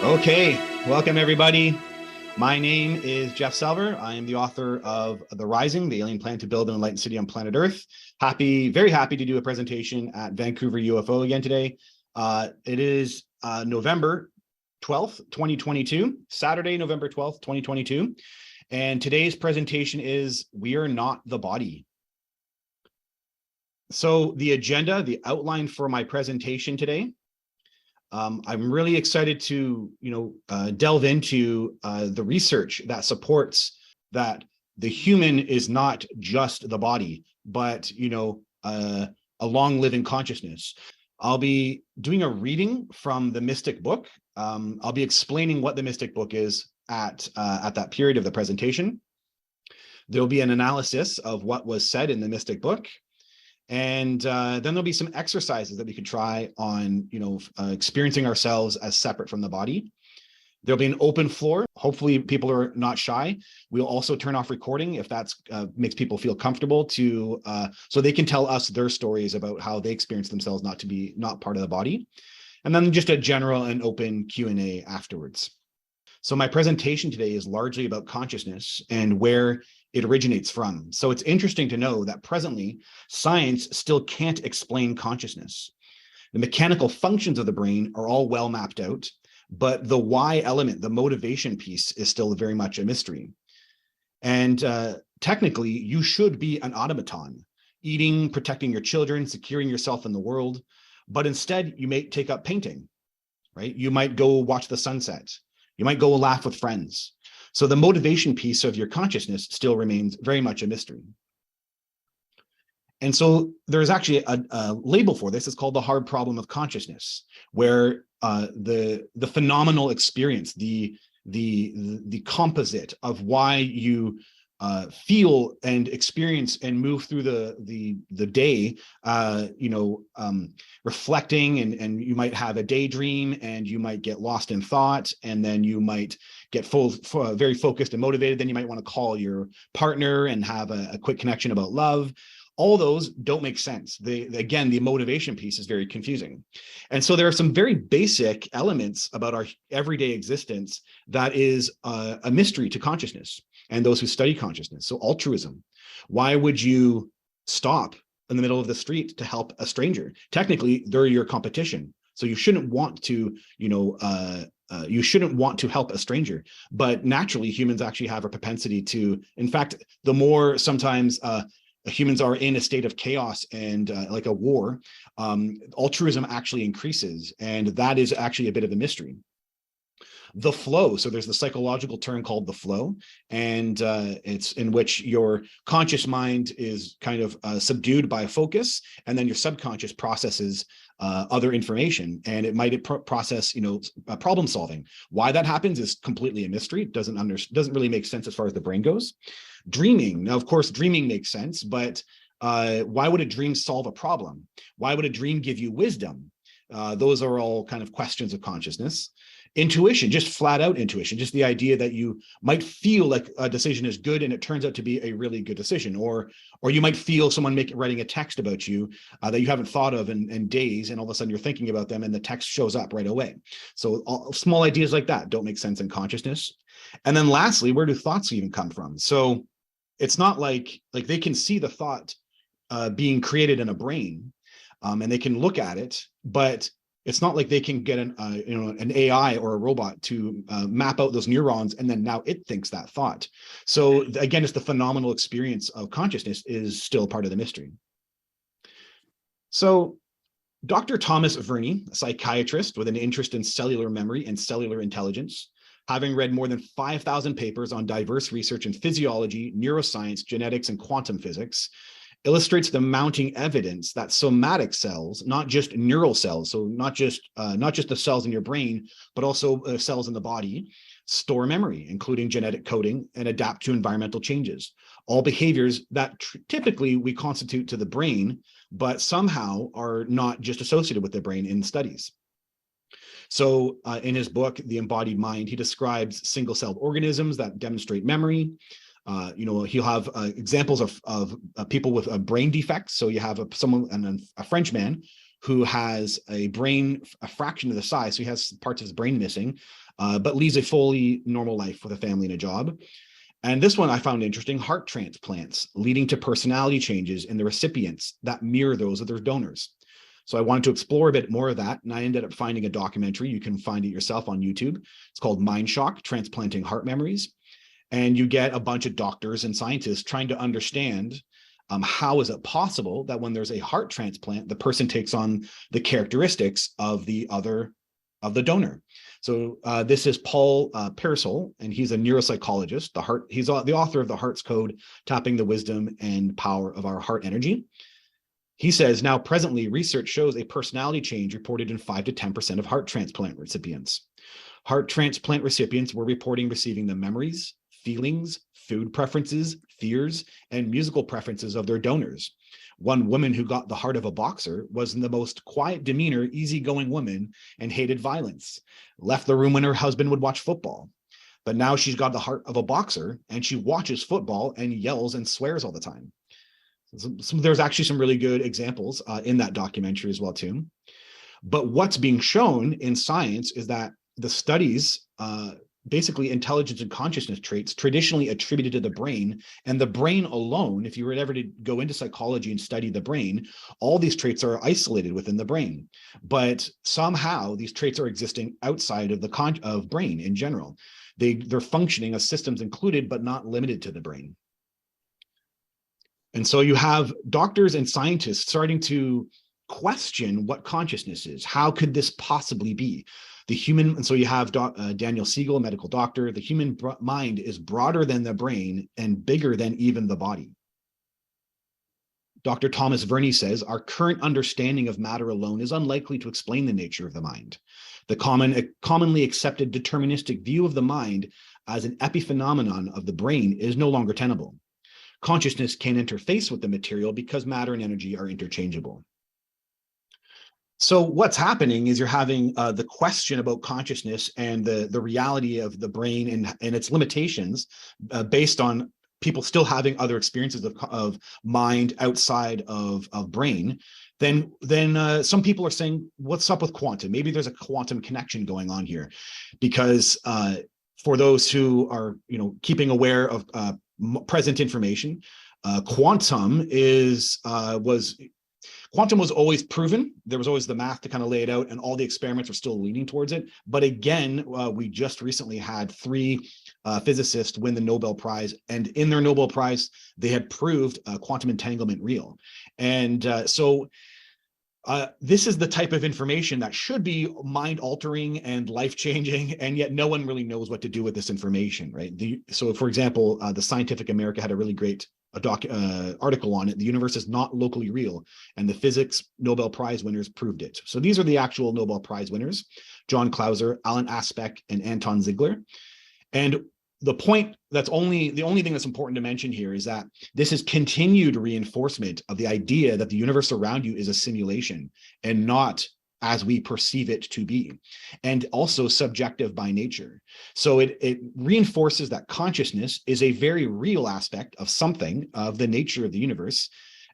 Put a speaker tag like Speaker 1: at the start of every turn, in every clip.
Speaker 1: Okay, welcome everybody. My name is Jeff Salver. I am the author of The Rising, the Alien Plan to Build an Enlightened City on Planet Earth. Very happy to do a presentation at Vancouver UFO again today. It is November 12th, 2022, Saturday, November 12th, 2022. And today's presentation is We Are Not the Body. So the agenda, the outline for my presentation today, I'm really excited to, delve into the research that supports that the human is not just the body, but, a long living consciousness. I'll be doing a reading from the Mystic Book. I'll be explaining what the Mystic Book is at that period of the presentation. There'll be an analysis of what was said in the Mystic Book. And then there'll be some exercises that we could try on, experiencing ourselves as separate from the body. There'll be an open floor. Hopefully people are not shy. We'll also turn off recording if that makes people feel comfortable so they can tell us their stories about how they experience themselves not part of the body. And then just a general and open Q&A afterwards. So my presentation today is largely about consciousness and where it originates from. So it's interesting to know that presently science still can't explain consciousness. The mechanical functions of the brain are all well mapped out, but the why element, the motivation piece, is still very much a mystery. And technically, you should be an automaton, eating, protecting your children, securing yourself in the world, but instead you may take up painting, right? You might go watch the sunset. You might go laugh with friends. So the motivation piece of your consciousness still remains very much a mystery. And so there's actually a label for this. It's called the hard problem of consciousness, where the phenomenal experience, the composite of why you feel and experience and move through the day, reflecting, and you might have a daydream, and you might get lost in thought, and then you might get very focused and motivated. Then you might want to call your partner and have a quick connection about love. All those don't make sense. Again, the motivation piece is very confusing. And so there are some very basic elements about our everyday existence that is a mystery to consciousness and those who study consciousness. So altruism. Why would you stop in the middle of the street to help a stranger? Technically, they're your competition. So you shouldn't want to, help a stranger. But naturally, humans actually have a propensity to, in fact, the more sometimes humans are in a state of chaos and like a war, altruism actually increases. And that is actually a bit of a mystery. The flow. So there's the psychological term called the flow, and it's in which your conscious mind is kind of subdued by a focus, and then your subconscious processes other information, and it might process, problem solving. Why that happens is completely a mystery. It doesn't really make sense as far as the brain goes. Dreaming. Now, of course, dreaming makes sense, but why would a dream solve a problem? Why would a dream give you wisdom? Those are all kind of questions of consciousness. Intuition, just flat out intuition, just the idea that you might feel like a decision is good and it turns out to be a really good decision, or you might feel someone writing a text about you that you haven't thought of in days, and all of a sudden you're thinking about them and the text shows up right away. So small ideas like that don't make sense in consciousness. And then lastly, where do thoughts even come from? So it's not like they can see the thought being created in a brain, and they can look at it, but it's not like they can get an AI or a robot to map out those neurons, and then now it thinks that thought. So again, it's the phenomenal experience of consciousness is still part of the mystery. So Dr. Thomas Verney, a psychiatrist with an interest in cellular memory and cellular intelligence, having read more than 5,000 papers on diverse research in physiology, neuroscience, genetics, and quantum physics, illustrates the mounting evidence that somatic cells, not just neural cells, so not just the cells in your brain, but also cells in the body, store memory, including genetic coding, and adapt to environmental changes. All behaviors that typically we constitute to the brain, but somehow are not just associated with the brain in studies. So in his book, The Embodied Mind, he describes single-celled organisms that demonstrate memory. He'll have examples of people with a brain defect. So you have a French man who has a brain a fraction of the size, so he has parts of his brain missing, but leads a fully normal life with a family and a job. And this one I found interesting: heart transplants leading to personality changes in the recipients that mirror those of their donors. So I wanted to explore a bit more of that, and I ended up finding a documentary. You can find it yourself on YouTube. It's called Mind Shock: Transplanting Heart Memories. And you get a bunch of doctors and scientists trying to understand how is it possible that when there's a heart transplant, the person takes on the characteristics of the donor. So this is Paul Pearsall, and he's a neuropsychologist. He's the author of The Heart's Code: Tapping the Wisdom and Power of Our Heart Energy. He says, now presently, research shows a personality change reported in 5 to 10% of heart transplant recipients. Heart transplant recipients were reporting receiving the memories, feelings, food preferences, fears, and musical preferences of their donors. One woman who got the heart of a boxer was the most quiet demeanor, easygoing woman, and hated violence. Left the room when her husband would watch football. But now she's got the heart of a boxer, and she watches football and yells and swears all the time. There's actually some really good examples in that documentary as well, too. But what's being shown in science is that the studies, basically intelligence and consciousness traits traditionally attributed to the brain, and the brain alone, if you were ever to go into psychology and study the brain, all these traits are isolated within the brain. But somehow these traits are existing outside of the brain in general. They're functioning as systems included, but not limited to the brain. And so you have doctors and scientists starting to question what consciousness is. How could this possibly be? And so you have Daniel Siegel, a medical doctor. The human mind is broader than the brain and bigger than even the body. Dr. Thomas Verney says, our current understanding of matter alone is unlikely to explain the nature of the mind. The commonly accepted deterministic view of the mind as an epiphenomenon of the brain is no longer tenable. Consciousness can interface with the material because matter and energy are interchangeable. So what's happening is you're having the question about consciousness and the reality of the brain and its limitations based on people still having other experiences of mind outside of brain. Then some people are saying, what's up with quantum? Maybe there's a quantum connection going on here, because for those who are keeping aware of present information, quantum was always proven. There was always the math to kind of lay it out, and all the experiments are still leaning towards it. But again, we just recently had 3 physicists win the Nobel Prize, and in their Nobel Prize, they had proved quantum entanglement real. And so this is the type of information that should be mind-altering and life-changing, and yet no one really knows what to do with this information, right? So, for example, the Scientific American had a really great article on it. The universe is not locally real, and the physics Nobel Prize winners proved it. So these are the actual Nobel Prize winners: John Clauser, Alan Aspect, and Anton Ziegler. And the only thing that's important to mention here is that this is continued reinforcement of the idea that the universe around you is a simulation and not as we perceive it to be, and also subjective by nature. So it reinforces that consciousness is a very real aspect of something, of the nature of the universe.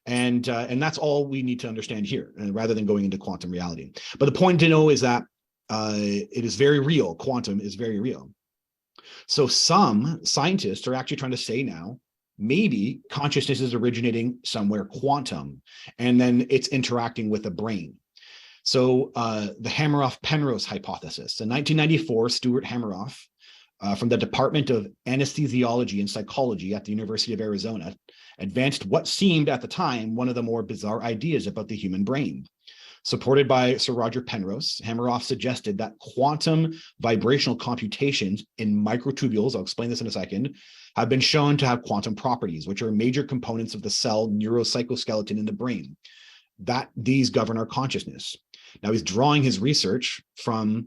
Speaker 1: And that's all we need to understand here, rather than going into quantum reality. But the point to know is that it is very real. Quantum is very real. So some scientists are actually trying to say now, maybe consciousness is originating somewhere quantum, and then it's interacting with the brain. So the Hameroff-Penrose hypothesis. In 1994, Stuart Hameroff from the Department of Anesthesiology and Psychology at the University of Arizona advanced what seemed at the time one of the more bizarre ideas about the human brain. Supported by Sir Roger Penrose, Hameroff suggested that quantum vibrational computations in microtubules, I'll explain this in a second, have been shown to have quantum properties, which are major components of the cell neurocytoskeleton in the brain, that these govern our consciousness. Now he's drawing his research from,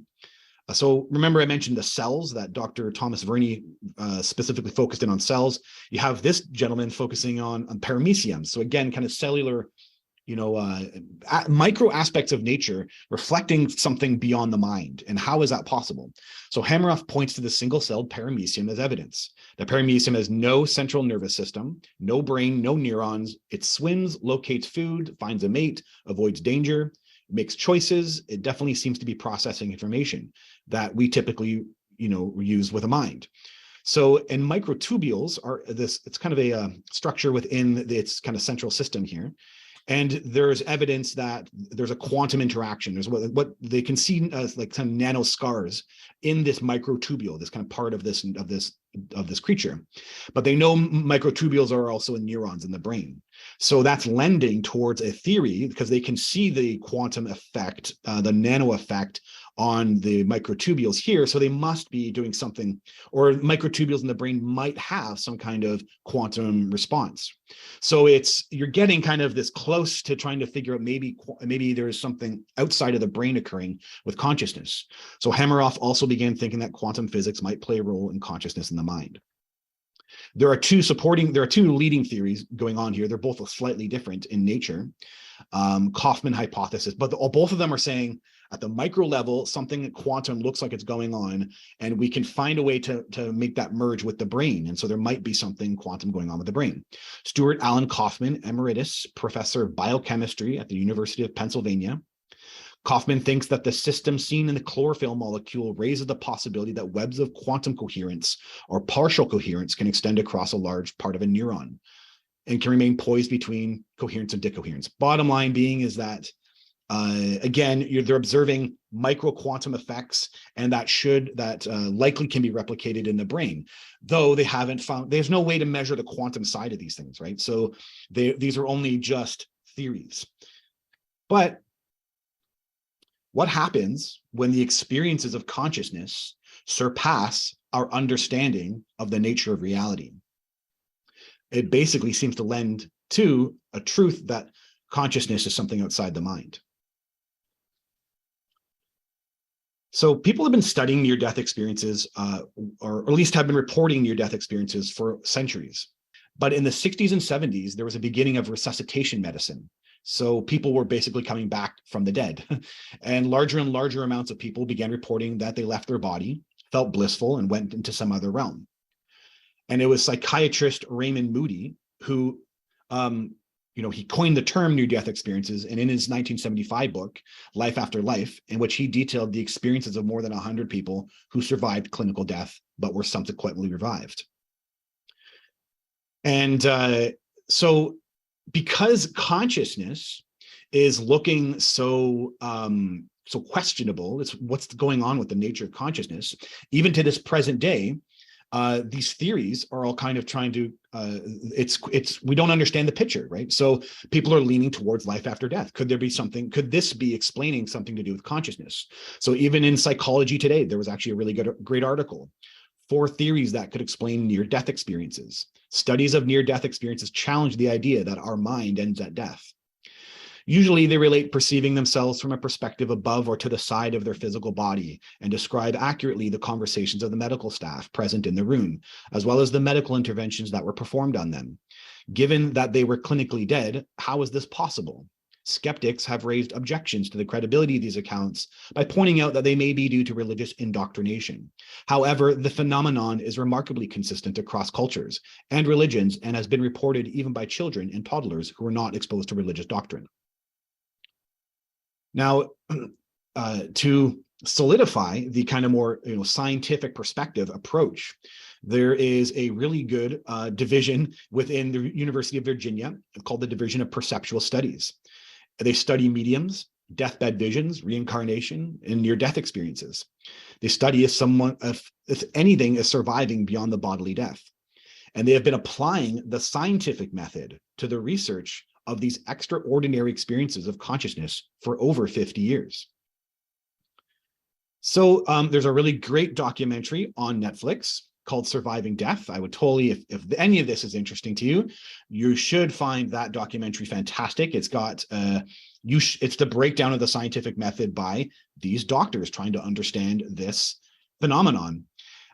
Speaker 1: so remember I mentioned the cells, that Dr. Thomas Verney specifically focused in on cells. You have this gentleman focusing on paramecium. So again, kind of cellular, micro aspects of nature reflecting something beyond the mind. And how is that possible? So Hameroff points to the single-celled paramecium as evidence. The paramecium has no central nervous system, no brain, no neurons. It swims, locates food, finds a mate, avoids danger, makes choices. It definitely seems to be processing information that we typically, use with a mind. So, and microtubules are this, it's kind of a structure within its kind of central system here. And there's evidence that there's a quantum interaction. There's what they can see as like kind of nano scars in this microtubule, this kind of part of this creature. But they know microtubules are also in neurons in the brain. So that's lending towards a theory, because they can see the quantum effect, the nano effect on the microtubules here. So they must be doing something, or microtubules in the brain might have some kind of quantum response. So you're getting kind of this close to trying to figure out maybe there's something outside of the brain occurring with consciousness. So Hameroff also began thinking that quantum physics might play a role in consciousness in the mind. There are two leading theories going on here. They're both slightly different in nature. Kaufman hypothesis, but both of them are saying at the micro level, something quantum looks like it's going on, and we can find a way to make that merge with the brain. And so there might be something quantum going on with the brain. Stuart Alan Kaufman, emeritus professor of biochemistry at the University of Pennsylvania. Kaufman thinks that the system seen in the chlorophyll molecule raises the possibility that webs of quantum coherence or partial coherence can extend across a large part of a neuron and can remain poised between coherence and decoherence. Bottom line being is that, again, they're observing micro quantum effects, and that likely can be replicated in the brain, though they haven't found, there's no way to measure the quantum side of these things, right? So these are only just theories. But what happens when the experiences of consciousness surpass our understanding of the nature of reality? It basically seems to lend to a truth that consciousness is something outside the mind. So people have been studying near-death experiences, or at least have been reporting near-death experiences for centuries. But in the 60s and 70s, there was a beginning of resuscitation medicine. So people were basically coming back from the dead. And larger amounts of people began reporting that they left their body, felt blissful, and went into some other realm. And it was psychiatrist Raymond Moody who, he coined the term near-death experiences, and in his 1975 book, Life After Life, in which he detailed the experiences of more than 100 people who survived clinical death but were subsequently revived. And so because consciousness is looking so questionable, it's what's going on with the nature of consciousness, even to this present day, these theories are all kind of trying to, we don't understand the picture, right? So people are leaning towards life after death. Could this be explaining something to do with consciousness? So even in Psychology Today, there was actually a really great article, 4 theories that could explain near-death experiences. Studies of near-death experiences challenge the idea that our mind ends at death. Usually they relate perceiving themselves from a perspective above or to the side of their physical body, and describe accurately the conversations of the medical staff present in the room, as well as the medical interventions that were performed on them. Given that they were clinically dead, how is this possible? Skeptics have raised objections to the credibility of these accounts by pointing out that they may be due to religious indoctrination. However, the phenomenon is remarkably consistent across cultures and religions, and has been reported even by children and toddlers who are not exposed to religious doctrine. Now, to solidify the kind of more scientific perspective approach, there is a really good division within the University of Virginia called the Division of Perceptual Studies. They study mediums, deathbed visions, reincarnation, and near-death experiences. They study if anything is surviving beyond the bodily death. And they have been applying the scientific method to the research of these extraordinary experiences of consciousness for over 50 years. So there's a really great documentary on Netflix called Surviving Death. I would totally, if any of this is interesting to you, you should find that documentary fantastic. It's got, it's the breakdown of the scientific method by these doctors trying to understand this phenomenon.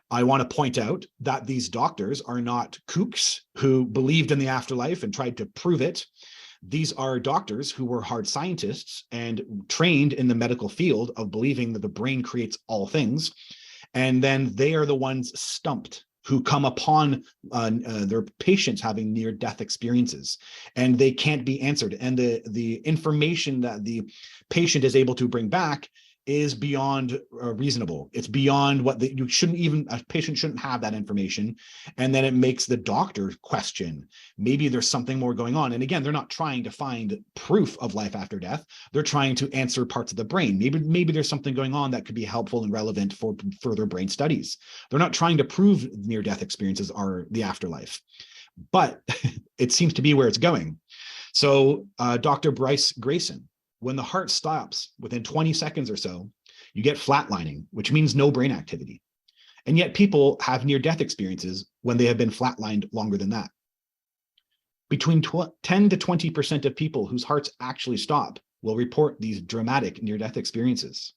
Speaker 1: I want to point out that these doctors are not kooks who believed in the afterlife and tried to prove it. These are doctors who were hard scientists and trained in the medical field of believing that the brain creates all things. And then they are the ones stumped who come upon their patients having near-death experiences, and they can't be answered. And the information that the patient is able to bring back is beyond reasonable. It's beyond what a patient shouldn't have that information. And then it makes the doctor question, maybe there's something more going on. And again, they're not trying to find proof of life after death. They're trying to answer parts of the brain. Maybe there's something going on that could be helpful and relevant for further brain studies. They're not trying to prove near-death experiences are the afterlife, but it seems to be where it's going. So Dr. Bryce Grayson, when the heart stops within 20 seconds or so, you get flatlining, which means no brain activity. And yet people have near-death experiences when they have been flatlined longer than that. Between 10 to 20% of people whose hearts actually stop will report these dramatic near-death experiences.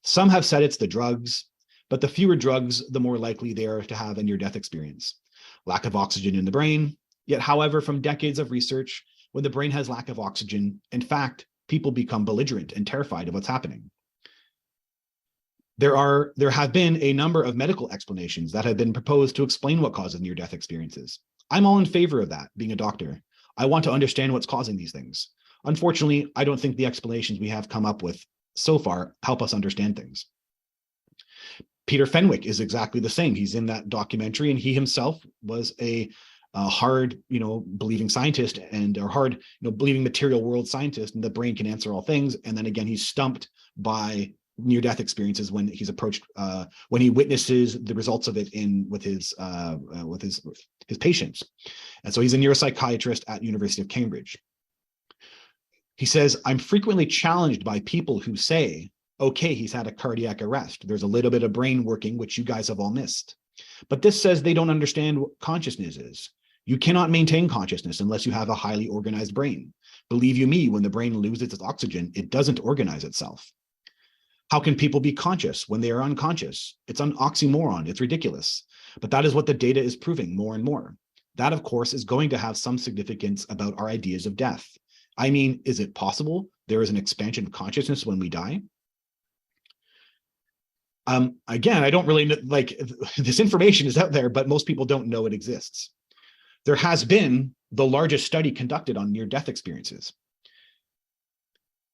Speaker 1: Some have said it's the drugs, but the fewer drugs, the more likely they are to have a near-death experience. Lack of oxygen in the brain. Yet, however, from decades of research, when the brain has lack of oxygen, in fact, people become belligerent and terrified of what's happening. There have been a number of medical explanations that have been proposed to explain what causes near-death experiences. I'm all in favor of that, being a doctor. I want to understand what's causing these things. Unfortunately, I don't think the explanations we have come up with so far help us understand things. Peter Fenwick is exactly the same. He's in that documentary, and he himself was a hard, believing scientist and or hard, believing material world scientist, and the brain can answer all things. And then again, he's stumped by near-death experiences when he's approached, when he witnesses the results of it with his patients. And so he's a neuropsychiatrist at University of Cambridge. He says, I'm frequently challenged by people who say, okay, he's had a cardiac arrest. There's a little bit of brain working, which you guys have all missed. But this says they don't understand what consciousness is. You cannot maintain consciousness unless you have a highly organized brain. Believe you me, when the brain loses its oxygen, it doesn't organize itself. How can people be conscious when they are unconscious? It's an oxymoron. It's ridiculous. But that is what the data is proving more and more. That, of course, is going to have some significance about our ideas of death. I mean, is it possible there is an expansion of consciousness when we die? Again, I don't really know, this information is out there, but most people don't know it exists. There has been the largest study conducted on near-death experiences.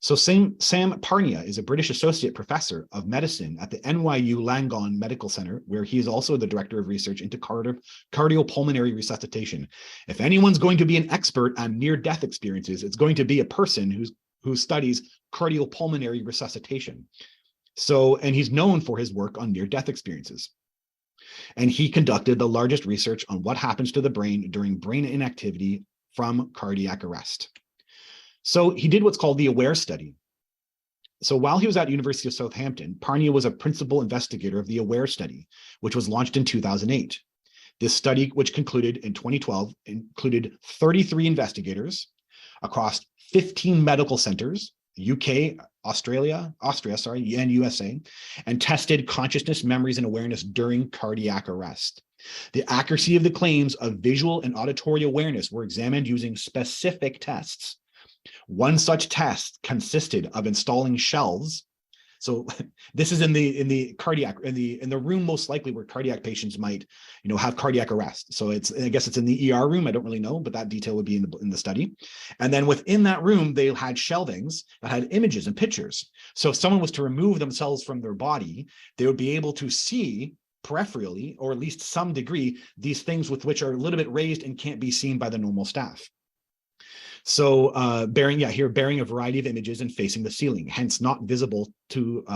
Speaker 1: So Sam Parnia is a British associate professor of medicine at the NYU Langone Medical Center, where he is also the director of research into cardiopulmonary resuscitation. If anyone's going to be an expert on near-death experiences, it's going to be a person who studies cardiopulmonary resuscitation. So, and he's known for his work on near-death experiences. And he conducted the largest research on what happens to the brain during brain inactivity from cardiac arrest. So he did what's called the AWARE study. So while he was at University of Southampton, Parnia was a principal investigator of the AWARE study, which was launched in 2008. This study, which concluded in 2012, included 33 investigators across 15 medical centers, UK, Austria, and USA, and tested consciousness, memories, and awareness during cardiac arrest. The accuracy of the claims of visual and auditory awareness were examined using specific tests. One such test consisted of installing shelves. So this is in the room most likely where cardiac patients might, have cardiac arrest. So I guess it's in the ER room. I don't really know, but that detail would be in the study. And then within that room, they had shelvings that had images and pictures. So if someone was to remove themselves from their body, they would be able to see peripherally, or at least some degree, these things with which are a little bit raised and can't be seen by the normal staff. So bearing a variety of images and facing the ceiling, hence not visible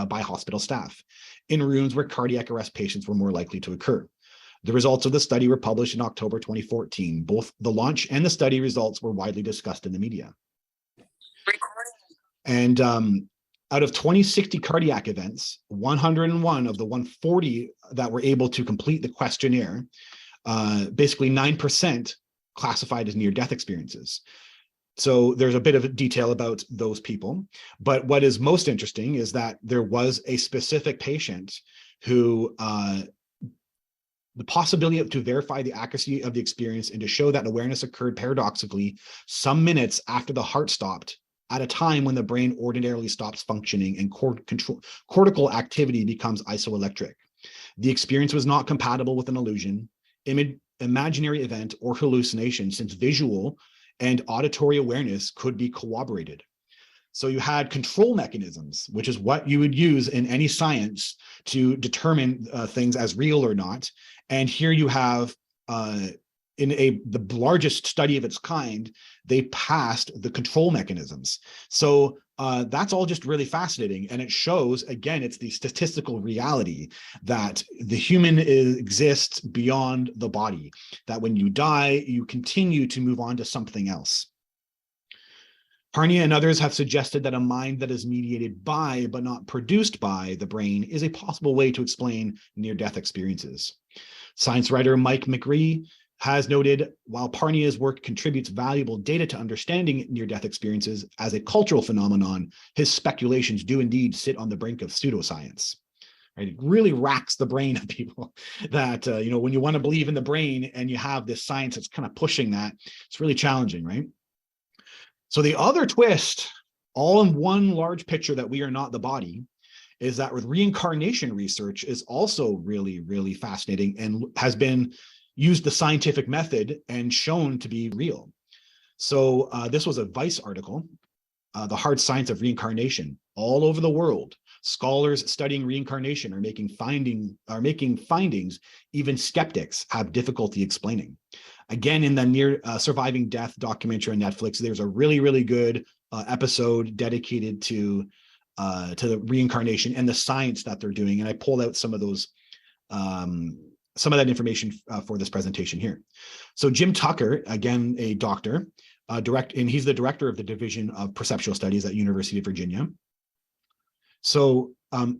Speaker 1: by hospital staff, in rooms where cardiac arrest patients were more likely to occur. The results of the study were published in October 2014. Both the launch and the study results were widely discussed in the media. And out of 2060 cardiac events, 101 of the 140 that were able to complete the questionnaire, basically 9% classified as near-death experiences. So there's a bit of detail about those people. But what is most interesting is that there was a specific patient who the possibility to verify the accuracy of the experience and to show that awareness occurred paradoxically some minutes after the heart stopped, at a time when the brain ordinarily stops functioning and cortical activity becomes isoelectric. The experience was not compatible with an illusion, imaginary event, or hallucination, since visual and auditory awareness could be corroborated. So you had control mechanisms, which is what you would use in any science to determine things as real or not. And here you have, in the largest study of its kind, they passed the control mechanisms. So that's all just really fascinating. And it shows, again, it's the statistical reality that the human exists beyond the body, that when you die, you continue to move on to something else. Parnia and others have suggested that a mind that is mediated by, but not produced by, the brain is a possible way to explain near-death experiences. Science writer Mike McRee has noted, while Parnia's work contributes valuable data to understanding near-death experiences as a cultural phenomenon, his speculations do indeed sit on the brink of pseudoscience. Right? It really racks the brain of people that, when you want to believe in the brain and you have this science that's kind of pushing that, it's really challenging, right? So the other twist, all in one large picture that we are not the body, is that with reincarnation research is also really, really fascinating and has been used the scientific method and shown to be real. So this was a Vice article, The Hard Science of Reincarnation. All over the world, scholars studying reincarnation are making findings even skeptics have difficulty explaining. Again, in the Near Surviving Death documentary on Netflix, there's a really, really good episode dedicated to the reincarnation and the science that they're doing. And I pulled out some of those, some of that information for this presentation here. So Jim Tucker, again, a doctor, and he's the director of the Division of Perceptual Studies at University of Virginia. So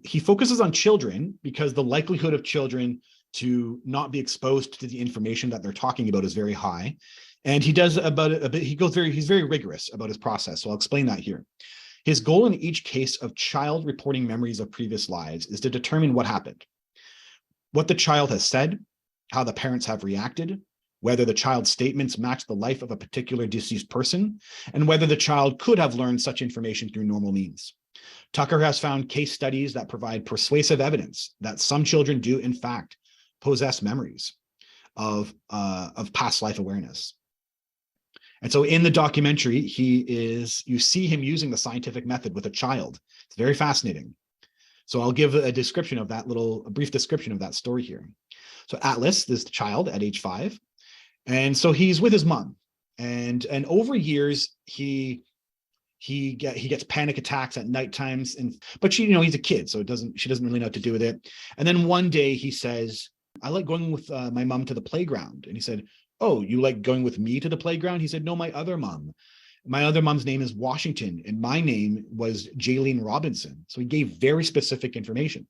Speaker 1: he focuses on children because the likelihood of children to not be exposed to the information that they're talking about is very high. And he does about it a bit, he's very rigorous about his process. So I'll explain that here. His goal in each case of child reporting memories of previous lives is to determine what happened, what the child has said, how the parents have reacted, whether the child's statements match the life of a particular deceased person, and whether the child could have learned such information through normal means. Tucker has found case studies that provide persuasive evidence that some children do, in fact, possess memories of past life awareness. And so in the documentary, you see him using the scientific method with a child. It's very fascinating. So I'll give a brief description of that story here. So Atlas, this child at age 5, and so he's with his mom, and over years he gets panic attacks at night times, but he's a kid, so she doesn't really know what to do with it. And then one day he says, "I like going with my mom to the playground." And he said, "Oh, you like going with me to the playground?" He said, "No, my other mom. My other mom's name is Washington, and my name was Jaylene Robinson." So he gave very specific information.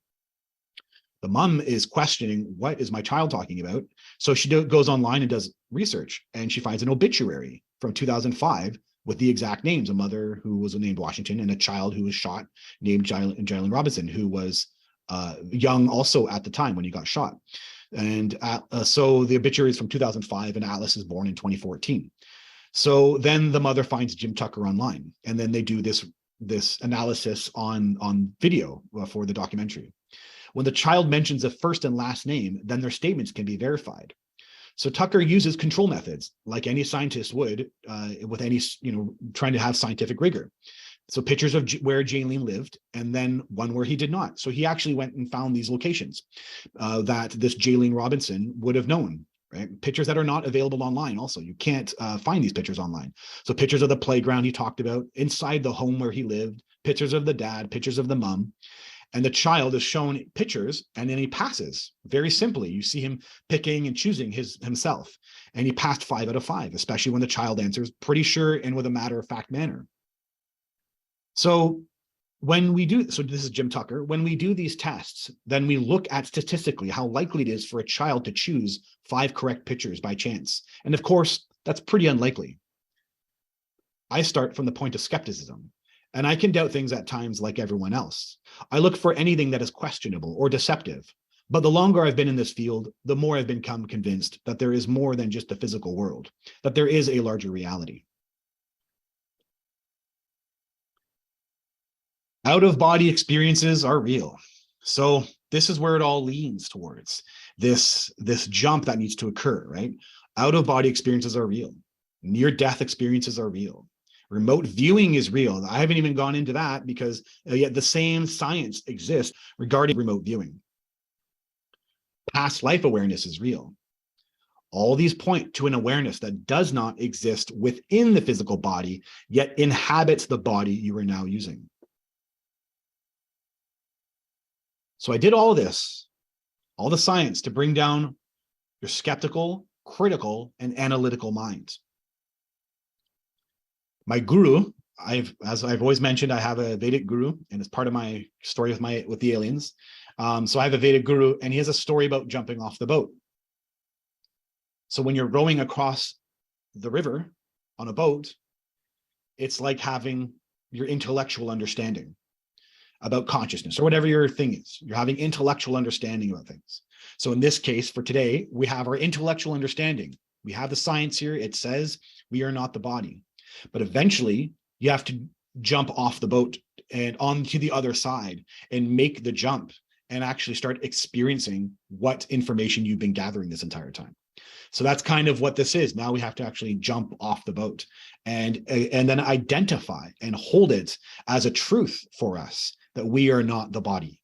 Speaker 1: The mom is questioning, what is my child talking about? So she goes online and does research, and she finds an obituary from 2005 with the exact names, a mother who was named Washington and a child who was shot named Jaylene Robinson, who was young also at the time when he got shot. And so the obituary is from 2005, and Atlas is born in 2014. So then the mother finds Jim Tucker online, and then they do this analysis on video for the documentary. When the child mentions a first and last name, then their statements can be verified. So Tucker uses control methods like any scientist would with any, trying to have scientific rigor. So pictures of where Jaylene lived, and then one where he did not. So he actually went and found these locations that this Jaylene Robinson would have known, right? Pictures that are not available online also. You can't find these pictures online. So pictures of the playground he talked about, inside the home where he lived, pictures of the dad, pictures of the mom. And the child is shown pictures, and then he passes very simply. You see him picking and choosing himself. And he passed 5 out of 5, especially when the child answers pretty sure and with a matter-of-fact manner. So this is Jim Tucker, when we do these tests, then we look at statistically how likely it is for a child to choose 5 correct pictures by chance. And of course, that's pretty unlikely. I start from the point of skepticism. And I can doubt things at times like everyone else. I look for anything that is questionable or deceptive. But the longer I've been in this field, the more I've become convinced that there is more than just the physical world, that there is a larger reality. Out-of-body experiences are real. So this is where it all leans towards, this jump that needs to occur, right? Out of body experiences are real. Near death experiences are real. Remote viewing is real. I haven't even gone into that because yet the same science exists regarding remote viewing. Past life awareness is real. All these point to an awareness that does not exist within the physical body, yet inhabits the body you are now using. So I did all this, all the science, to bring down your skeptical, critical, and analytical mind. My guru, as I've always mentioned, I have a Vedic guru, and it's part of my story with the aliens. So I have a Vedic guru, and he has a story about jumping off the boat. So when you're rowing across the river on a boat, it's like having your intellectual understanding about consciousness or whatever your thing is. You're having intellectual understanding about things. So in this case, for today, we have our intellectual understanding. We have the science here. It says we are not the body. But eventually, you have to jump off the boat and onto the other side and make the jump and actually start experiencing what information you've been gathering this entire time. So that's kind of what this is. Now we have to actually jump off the boat and then identify and hold it as a truth for us that we are not the body.